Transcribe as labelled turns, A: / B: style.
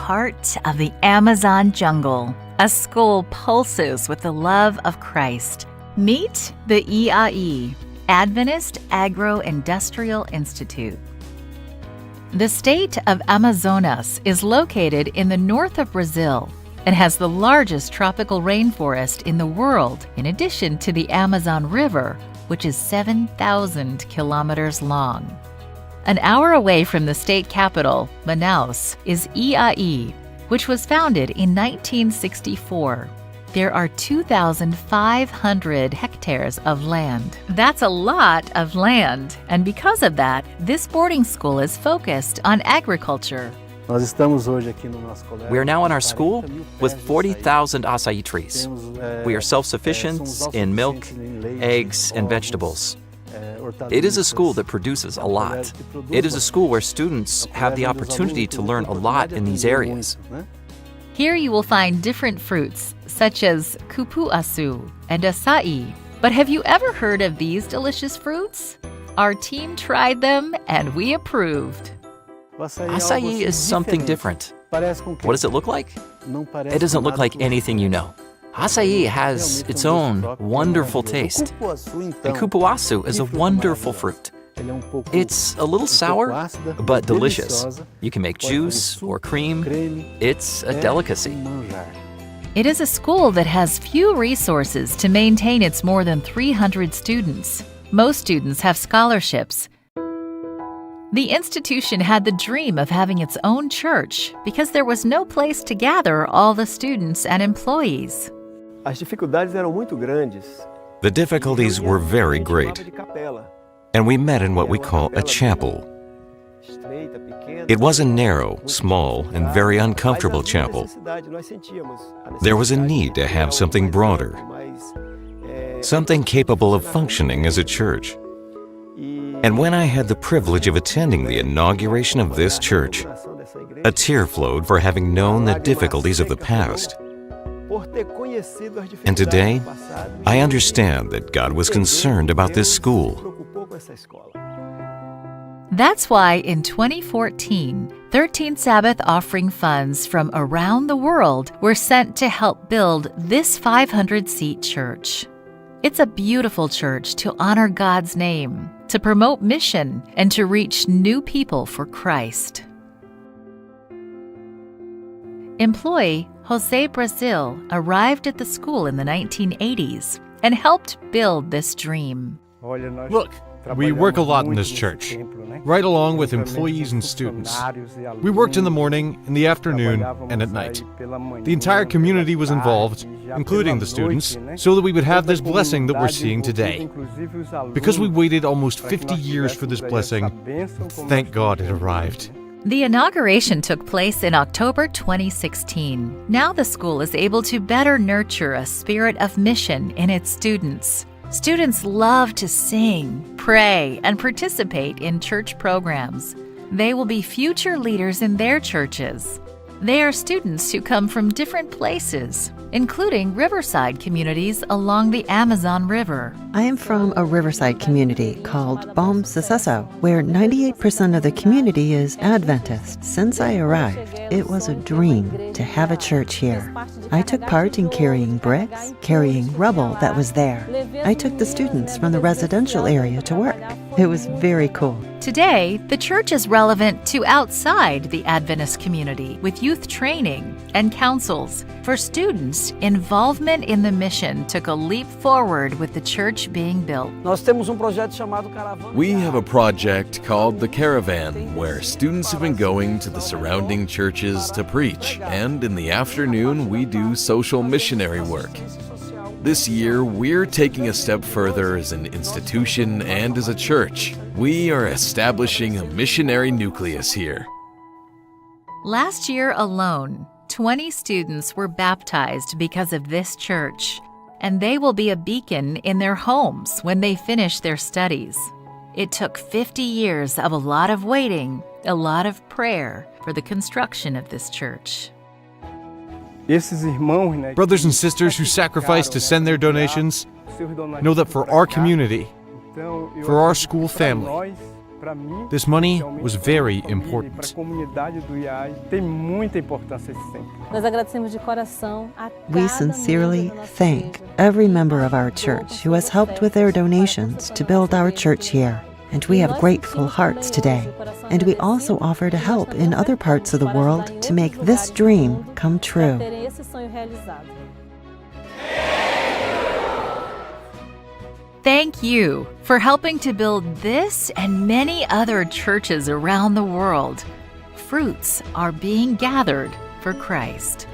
A: heart of the Amazon jungle, a school pulses with the love of Christ. Meet the EAI, Adventist Agro-Industrial Institute. The state of Amazonas is located in the north of Brazil and has the largest tropical rainforest in the world, in addition to the Amazon River, which is 7,000 kilometers long. An hour away from the state capital, Manaus, is EAI, which was founded in 1964. There are 2,500 hectares of land. That's a lot of land, and because of that, this boarding school is focused on agriculture.
B: We are now in our school with 40,000 acai trees. We are self-sufficient in milk, eggs, and vegetables. It is a school that produces a lot. It is a school where students have the opportunity to learn a lot in these areas.
A: Here you will find different fruits, such as cupuaçu and acai. But have you ever heard of these delicious fruits? Our team tried them and we approved.
B: Acai is something different. What does it look like? It doesn't look like anything you know. Acai has its own wonderful taste. And cupuaçu is a wonderful fruit. It's a little sour, but delicious. You can make juice or cream. It's a delicacy.
A: It is a school that has few resources to maintain its more than 300 students. Most students have scholarships. The institution had the dream of having its own church because there was no place to gather all the students and employees.
C: The difficulties were very great, and we met in what we call a chapel. It was a narrow, small, and very uncomfortable chapel. There was a need to have something broader, something capable of functioning as a church. And when I had the privilege of attending the inauguration of this church, a tear flowed for having known the difficulties of the past. And today, I understand that God was concerned about this school.
A: That's why in 2014, 13 Sabbath offering funds from around the world were sent to help build this 500-seat church. It's a beautiful church to honor God's name, to promote mission, and to reach new people for Christ. Employee Jose Brazil arrived at the school in the 1980s and helped build this dream.
D: Look, we work a lot in this church, right along with employees and students. We worked in the morning, in the afternoon, and at night. The entire community was involved, including the students, so that we would have this blessing that we're seeing today. Because we waited almost 50 years for this blessing, thank God it arrived.
A: The inauguration took place in October 2016. Now the school is able to better nurture a spirit of mission in its students. Students love to sing, pray, and participate in church programs. They will be future leaders in their churches. They are students who come from different places, including riverside communities along the Amazon River.
E: I am from a riverside community called Bom Sucesso, where 98% of the community is Adventist. Since I arrived, it was a dream to have a church here. I took part in carrying bricks, carrying rubble that was there. I took the students from the residential area to work. It was very cool.
A: Today, the church is relevant to outside the Adventist community with youth training and councils. For students, involvement in the mission took a leap forward with the church being built.
F: We have a project called The Caravan, where students have been going to the surrounding churches to preach, and in the afternoon we do social missionary work. This year, we're taking a step further as an institution and as a church. We are establishing a missionary nucleus here.
A: Last year alone, 20 students were baptized because of this church, and they will be a beacon in their homes when they finish their studies. It took 50 years of a lot of waiting, a lot of prayer for the construction of this church.
D: Brothers and sisters who sacrificed to send their donations know that for our community, for our school family, This money was very important.
E: We sincerely thank every member of our church who has helped with their donations to build our church here. And we have grateful hearts today. And we also offer to help in other parts of the world to make this dream come true.
A: Thank you for helping to build this and many other churches around the world. Fruits are being gathered for Christ.